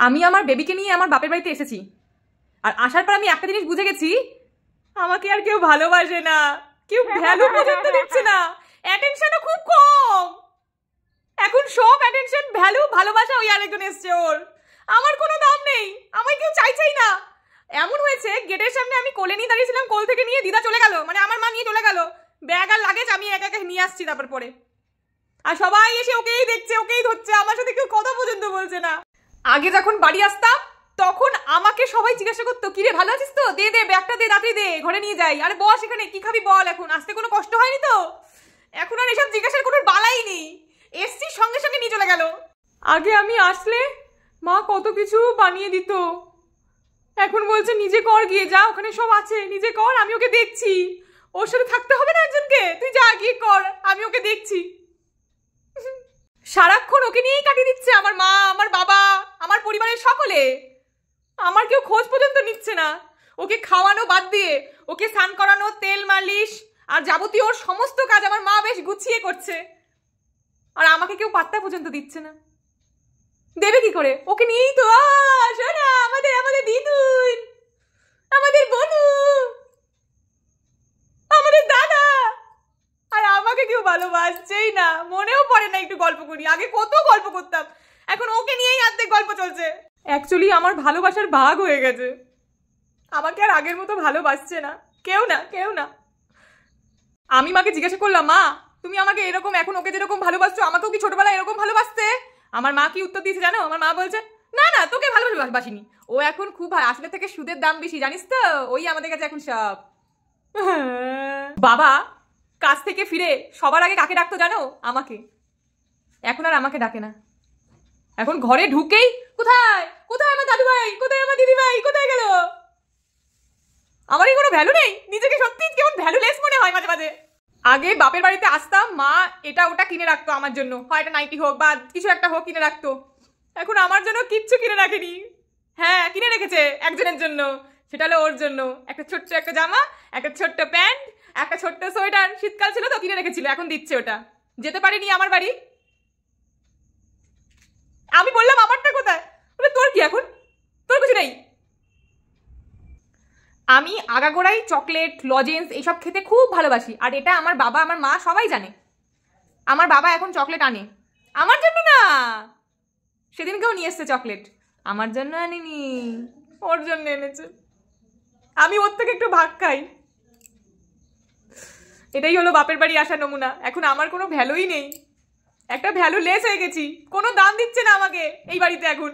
আমি আমার বেবিকে নিয়ে আমার বাপের বাড়িতে এসেছি, আর আসার পর আমি একটা জিনিস বুঝে গেছি, আমাকে আর কেউ ভালোবাসে না, কেউ ভ্যালু পর্যন্ত দিচ্ছে না, অ্যাটেনশনও খুব কম। এখন সব অ্যাটেনশন, ভ্যালু, ভালোবাসা ওই আরেকজন এসছে ওর। আমার কোনো দাম নেই, আমায় কেউ চাইছেই না। এমন হয়েছে গেটের সামনে আমি কোলে নিয়ে দাঁড়িয়েছিলাম, কোল থেকে নিয়ে দিদা চলে গেল, মানে আমার মা নিয়ে চলে গেল, ব্যাগ আর লাগেজ আমি একা একা নিয়ে আসছি তারপর পরে। আর সবাই এসে ওকেই দেখছে, ওকেই ধরছে, আমার সাথে কেউ কথা পর্যন্ত বলছে না। আগে যখন বাড়ি আসতাম তখন আমাকে সবাই জিজ্ঞাসা করতো, কিরে ভালো আছিস তো, দে দে ব্যাগটা, দে রাত্রি দে, ঘরে নিয়ে যাই, আরে বস এখানে, কি খাবি বল, এখন আসতে কোনো কষ্ট হয়নি তো। এখন আর এসব জিজ্ঞাসার কোনো বালাই নেই, এসছি সঙ্গে সঙ্গে নিয়ে চলে গেল। আগে আমি আসলে মা কত কিছু বানিয়ে দিত, এখন বলছে নিজে কর, গিয়ে যা, ওখানে সব আছে, নিজে কর, আমি ওকে দেখছি, ওর সাথে থাকতে হবে না একজনকে, তুই যা গিয়ে কর, আমি ওকে দেখছি। সারাক্ষণ ওকে নিয়েই কাটিয়ে দিচ্ছে আমার মা, আমার বাবা, আমার পরিবারের সকলে। আমার কেউ খোঁজ পর্যন্ত নিচ্ছে না। ওকে খাওয়ানো বাদ দিয়ে ওকে স্নান করানো, তেল মালিশ আর যাবতীয় ওর সমস্ত কাজ আমার মা বেশ গুছিয়ে করছে, আর আমাকে কেউ পাত্তা পর্যন্ত দিচ্ছে না। দেবে কি করে? ওকে নিয়েই তো শোনা, আমাদের আমাদের দিদুন, আমাদের বনু, আমাদের দাদা, আর আমাকে কেউ ভালোবাসছেই না। মনেও পড়ে না একটু গল্প করি, আগে কত গল্প করতাম, এখন ওকে নিয়েই অর্ধেক গল্প চলছে। অ্যাকচুয়ালি আমার ভালোবাসার ভাগ হয়ে গেছে, আমাকে আর আগের মতো ভালোবাসছে না কেউ, না কেউ না। আমি মাকে জিজ্ঞাসা করলাম, মা তুমি আমাকে এরকম, এখন ওকে যেরকম ভালোবাসছো, আমাকেও কি ছোটবেলায় এরকম ভালোবাসতে? আমার মা কি উত্তর দিয়েছে জানো? আমার মা বলছে, না না তোকে ভালোবাসিনি, ও এখন খুব আসলে থেকে সুদের দাম বেশি, জানিস তো, ওই আমাদের কাছে এখন সব। বাবা কাজ থেকে ফিরে সবার আগে কাকে ডাকতো জানো? আমাকে। এখন আর আমাকে ডাকে না, এখন ঘরে ঢুকেই কোথায় কোথায় আমার দাদু ভাই, কোথায় আমার দিদি ভাই, কোথায় গেল? আমারই কোনো ভ্যালু নেই, নিজেকে সত্যি কেমন ভ্যালুলেস মনে হয় মাঝে মাঝে। আগে বাপের বাড়িতে আসতাম, মা এটা ওটা কিনে রাখতো আমার জন্য, হয় এটা নাইটি হোক বা কিছু একটা হোক কিনে রাখতো। এখন আমার জন্য কিচ্ছু কিনে রাখেনি। হ্যাঁ কিনে রেখেছে একজনের জন্য, সেটা হলো ওর জন্য একটা ছোট্ট একটা জামা, একটা ছোট্ট প্যান্ট, একটা ছোট্ট সোয়েটার, শীতকাল ছিল তো কিনে রেখেছিল, এখন দিচ্ছে ওটা। যেতে পারিনি আমার বাড়ি। আমি বললাম আমারটা কোথায়, বলে তোর কি, এখন তোর কিছু নেই। আমি আগাগোড়াই চকলেট, লজেন্স এইসব খেতে খুব ভালোবাসি, আর এটা আমার বাবা আমার মা সবাই জানে। আমার বাবা এখন চকলেট আনে আমার জন্য না, সেদিনকেও নিয়ে এসছে চকলেট, আমার জন্য আনেনি, ওর জন্য এনেছে। আমি ওর থেকে একটু ভাগ খাই। এটাই হলো বাপের বাড়ি আসার নমুনা। এখন আমার কোনো ভ্যালুই নেই, একটা ভ্যালু লেস হয়ে গেছি, কোনো দাম দিচ্ছে না আমাকে এই বাড়িতে এখন।